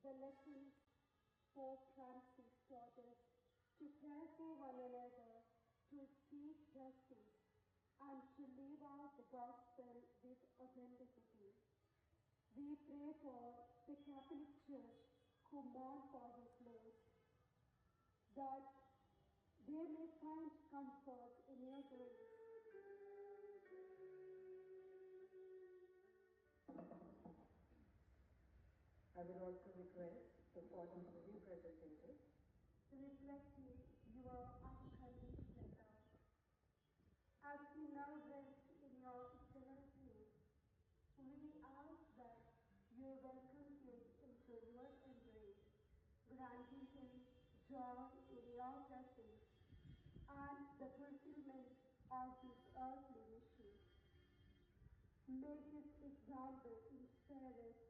the lessons Pope Francis taught us to care for one another, to seek justice, and to live out the gospel with authenticity. We pray for the Catholic Church who mourn for his loss, that they may find comfort in your grace. I will also request the following to be presented. Reflecting your unconditional love. As we now rest in your eternal peace, we ask that you welcome him into your embrace, granting him joy in your presence and the fulfillment of his earthly mission. May his example inspire us